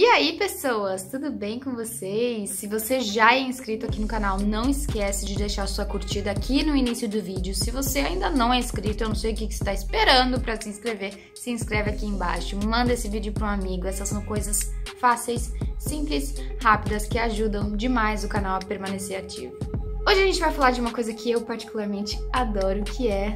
aí, pessoas, tudo bem com vocês? Se você já é inscrito aqui no canal, não esquece de deixar sua curtida aqui no início do vídeo. Se você ainda não é inscrito, eu não sei o que você está esperando para se inscrever, se inscreve aqui embaixo, manda esse vídeo para um amigo. Essas são coisas fáceis, simples, rápidas, que ajudam demais o canal a permanecer ativo. Hoje a gente vai falar de uma coisa que eu particularmente adoro, que é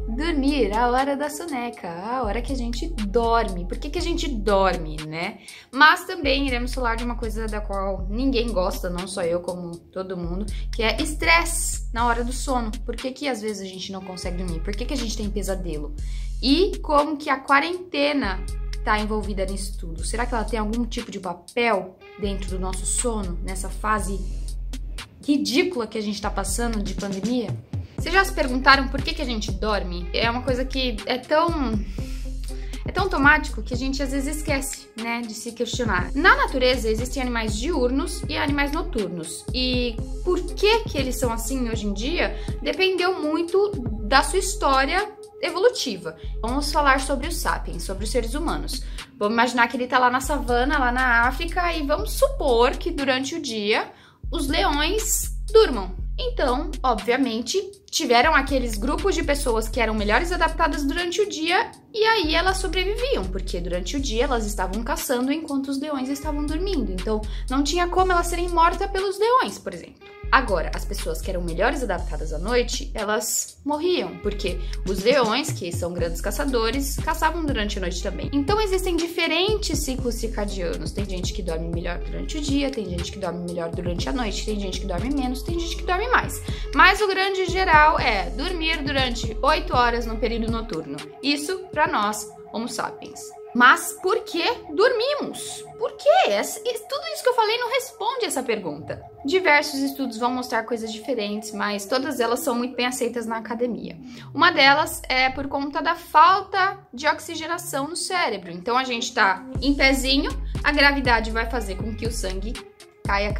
dormir, a hora da soneca, a hora que a gente dorme. Por que a gente dorme, né? Mas também iremos falar de uma coisa da qual ninguém gosta, não só eu, como todo mundo, que é estresse na hora do sono. Por que às vezes a gente não consegue dormir? Por que a gente tem pesadelo? E como que a quarentena tá envolvida nisso tudo? Será que ela tem algum tipo de papel dentro do nosso sono, nessa fase ridícula que a gente tá passando de pandemia? Vocês já se perguntaram por que a gente dorme? É uma coisa que é tão automático que a gente às vezes esquece, né, de se questionar. Na natureza existem animais diurnos e animais noturnos. E por que eles são assim hoje em dia dependeu muito da sua história evolutiva. Vamos falar sobre os sapiens, sobre os seres humanos. Vamos imaginar que ele tá lá na savana, lá na África, e vamos supor que durante o dia os leões durmam. Então, obviamente, tiveram aqueles grupos de pessoas que eram melhores adaptadas durante o dia e aí elas sobreviviam, porque durante o dia elas estavam caçando enquanto os leões estavam dormindo. Então, não tinha como elas serem mortas pelos leões, por exemplo. Agora, as pessoas que eram melhores adaptadas à noite, elas morriam, porque os leões, que são grandes caçadores, caçavam durante a noite também. Então, existem diferentes ciclos circadianos. Tem gente que dorme melhor durante o dia, tem gente que dorme melhor durante a noite, tem gente que dorme menos, tem gente que dorme mais. Mas o grande geral é dormir durante 8 horas no período noturno. Isso para nós, Homo sapiens. Mas por que dormimos? Por quê? Tudo isso que eu falei não responde essa pergunta. Diversos estudos vão mostrar coisas diferentes, mas todas elas são muito bem aceitas na academia. Uma delas é por conta da falta de oxigenação no cérebro. Então a gente tá em pezinho, a gravidade vai fazer com que o sangue caia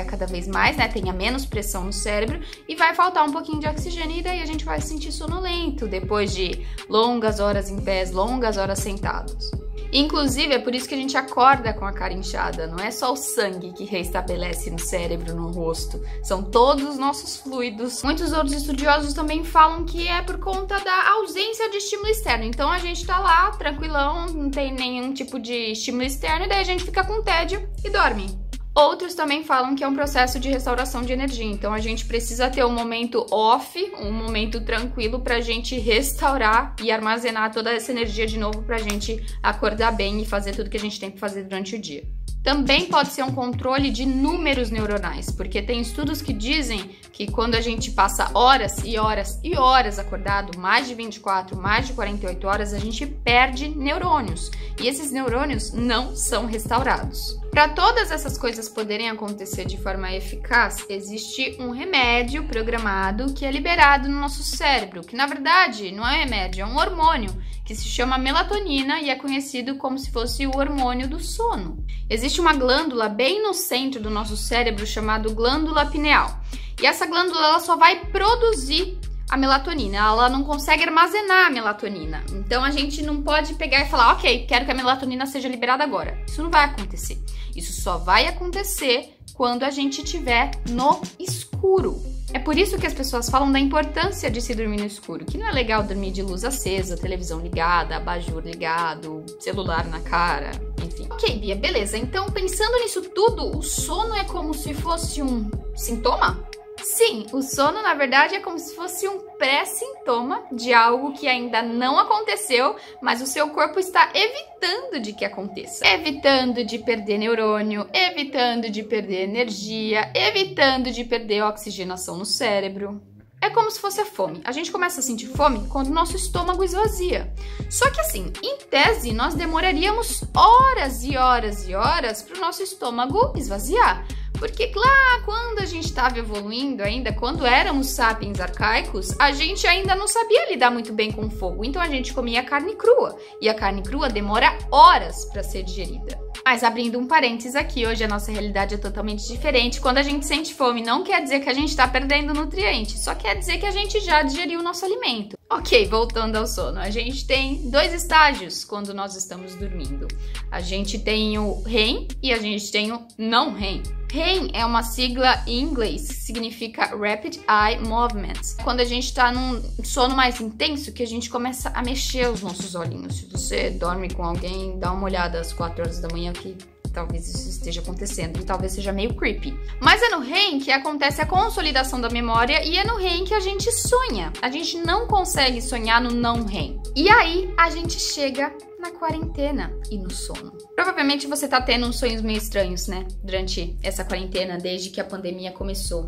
cada vez mais, né? Tenha menos pressão no cérebro e vai faltar um pouquinho de oxigênio e daí a gente vai se sentir sonolento depois de longas horas em pés, longas horas sentados. Inclusive, é por isso que a gente acorda com a cara inchada. Não é só o sangue que reestabelece no cérebro, no rosto. São todos os nossos fluidos. Muitos outros estudiosos também falam que é por conta da ausência de estímulo externo. Então a gente tá lá, tranquilão, não tem nenhum tipo de estímulo externo, e daí a gente fica com tédio e dorme. Outros também falam que é um processo de restauração de energia, então a gente precisa ter um momento off, um momento tranquilo pra gente restaurar e armazenar toda essa energia de novo pra gente acordar bem e fazer tudo que a gente tem que fazer durante o dia. Também pode ser um controle de números neuronais, porque tem estudos que dizem que quando a gente passa horas e horas e horas acordado, mais de 24, mais de 48 horas, a gente perde neurônios. E esses neurônios não são restaurados. Para todas essas coisas poderem acontecer de forma eficaz, existe um remédio programado que é liberado no nosso cérebro, que na verdade não é remédio, é um hormônio, que se chama melatonina e é conhecido como se fosse o hormônio do sono. Existe uma glândula bem no centro do nosso cérebro chamada glândula pineal. E essa glândula ela só vai produzir a melatonina, ela não consegue armazenar a melatonina. Então a gente não pode pegar e falar, ok, quero que a melatonina seja liberada agora. Isso não vai acontecer. Isso só vai acontecer quando a gente estiver no escuro. É por isso que as pessoas falam da importância de se dormir no escuro, que não é legal dormir de luz acesa, televisão ligada, abajur ligado, celular na cara, enfim. Ok, Bia, beleza. Então, pensando nisso tudo, o sono é como se fosse um sintoma? Sim, o sono, na verdade, é como se fosse um pré-sintoma de algo que ainda não aconteceu, mas o seu corpo está evitando de que aconteça. Evitando de perder neurônio, evitando de perder energia, evitando de perder oxigenação no cérebro. É como se fosse a fome. A gente começa a sentir fome quando o nosso estômago esvazia. Só que assim, em tese, nós demoraríamos horas e horas e horas para o nosso estômago esvaziar. Porque lá, quando a gente estava evoluindo ainda, quando éramos sapiens arcaicos, a gente ainda não sabia lidar muito bem com fogo. Então a gente comia carne crua. E a carne crua demora horas para ser digerida. Mas abrindo um parênteses aqui, hoje a nossa realidade é totalmente diferente. Quando a gente sente fome, não quer dizer que a gente está perdendo nutrientes, só quer dizer que a gente já digeriu o nosso alimento. Ok, voltando ao sono, a gente tem 2 estágios quando nós estamos dormindo. A gente tem o REM e a gente tem o não REM. REM é uma sigla em inglês, que significa Rapid Eye Movement. Quando a gente tá num sono mais intenso, que a gente começa a mexer os nossos olhinhos. Se você dorme com alguém, dá uma olhada às 4 horas da manhã que talvez isso esteja acontecendo e talvez seja meio creepy. Mas é no REM que acontece a consolidação da memória e é no REM que a gente sonha. A gente não consegue sonhar no não REM. E aí a gente chega na quarentena e no sono. Provavelmente você tá tendo uns sonhos meio estranhos, né? Durante essa quarentena, desde que a pandemia começou.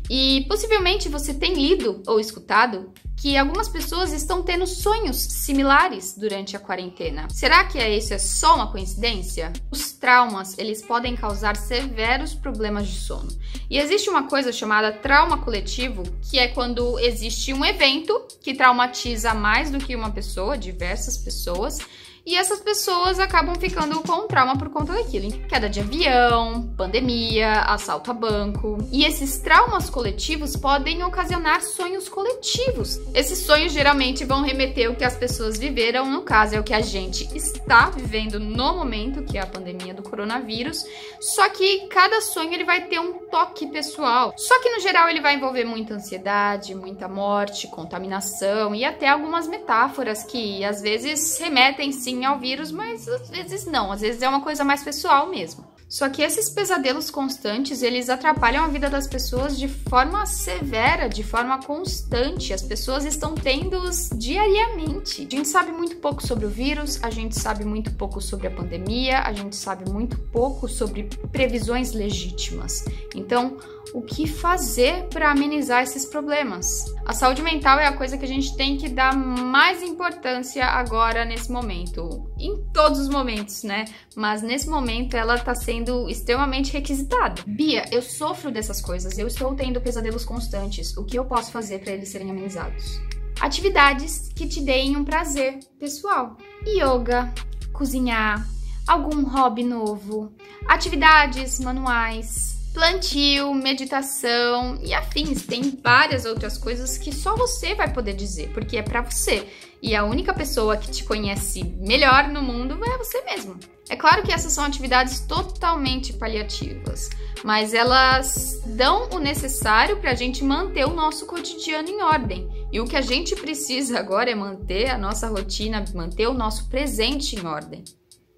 E possivelmente você tem lido ou escutado que algumas pessoas estão tendo sonhos similares durante a quarentena. Será que isso é só uma coincidência? Os traumas, eles podem causar severos problemas de sono. E existe uma coisa chamada trauma coletivo, que é quando existe um evento que traumatiza mais do que uma pessoa, diversas pessoas, e essas pessoas acabam ficando com trauma por conta daquilo. Queda de avião, pandemia, assalto a banco. E esses traumas coletivos podem ocasionar sonhos coletivos. Esses sonhos geralmente vão remeter ao que as pessoas viveram, no caso é o que a gente está vivendo no momento, que é a pandemia do coronavírus. Só que cada sonho ele vai ter um toque pessoal. Só que no geral ele vai envolver muita ansiedade, muita morte, contaminação e até algumas metáforas que às vezes remetem sim ao vírus, mas às vezes não, às vezes é uma coisa mais pessoal mesmo. Só que esses pesadelos constantes, eles atrapalham a vida das pessoas de forma severa, de forma constante. As pessoas estão tendo-os diariamente. A gente sabe muito pouco sobre o vírus, a gente sabe muito pouco sobre a pandemia, a gente sabe muito pouco sobre previsões legítimas. Então, o que fazer para amenizar esses problemas? A saúde mental é a coisa que a gente tem que dar mais importância agora nesse momento. Em todos os momentos, né? Mas nesse momento ela está sendo extremamente requisitada. Bia, eu sofro dessas coisas, eu estou tendo pesadelos constantes. O que eu posso fazer para eles serem amenizados? Atividades que te deem um prazer pessoal. Yoga, cozinhar, algum hobby novo, atividades manuais, plantio, meditação e afins. Tem várias outras coisas que só você vai poder dizer, porque é pra você. E a única pessoa que te conhece melhor no mundo é você mesmo. É claro que essas são atividades totalmente paliativas, mas elas dão o necessário pra gente manter o nosso cotidiano em ordem. E o que a gente precisa agora é manter a nossa rotina, manter o nosso presente em ordem.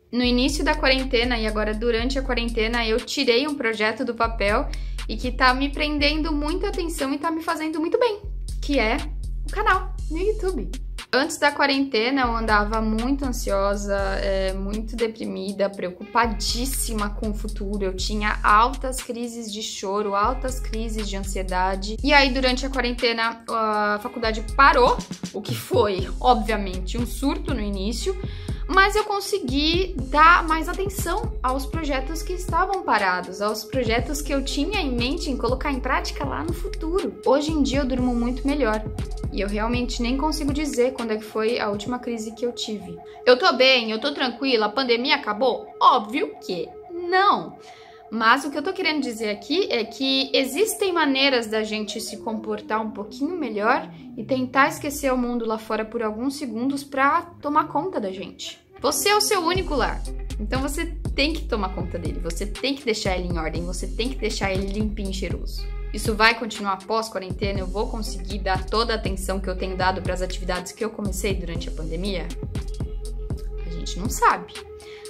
No início da quarentena e agora durante a quarentena, eu tirei um projeto do papel e que tá me prendendo muita atenção e tá me fazendo muito bem, que é o canal no YouTube. Antes da quarentena, eu andava muito ansiosa, muito deprimida, preocupadíssima com o futuro. Eu tinha altas crises de choro, altas crises de ansiedade. E aí, durante a quarentena, a faculdade parou, o que foi, obviamente, um surto no início. Mas eu consegui dar mais atenção aos projetos que estavam parados, aos projetos que eu tinha em mente em colocar em prática lá no futuro. Hoje em dia eu durmo muito melhor e eu realmente nem consigo dizer quando é que foi a última crise que eu tive. Eu tô bem, eu tô tranquila, a pandemia acabou? Óbvio que não! Mas o que eu tô querendo dizer aqui é que existem maneiras da gente se comportar um pouquinho melhor e tentar esquecer o mundo lá fora por alguns segundos pra tomar conta da gente. Você é o seu único lar, então você tem que tomar conta dele, você tem que deixar ele em ordem, você tem que deixar ele limpinho e cheiroso. Isso vai continuar pós-quarentena? Eu vou conseguir dar toda a atenção que eu tenho dado para as atividades que eu comecei durante a pandemia? A gente não sabe.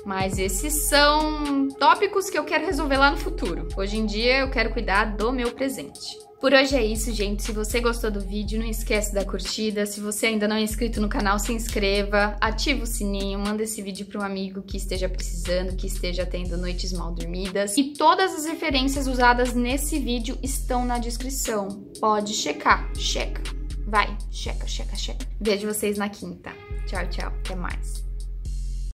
Mas esses são tópicos que eu quero resolver lá no futuro. Hoje em dia eu quero cuidar do meu presente. Por hoje é isso, gente. Se você gostou do vídeo, não esquece da curtida. Se você ainda não é inscrito no canal, se inscreva, ativa o sininho, manda esse vídeo para um amigo que esteja precisando, que esteja tendo noites mal dormidas. E todas as referências usadas nesse vídeo estão na descrição. Pode checar, checa. Vai, checa, checa, checa. Vejo vocês na quinta. Tchau, tchau. Até mais.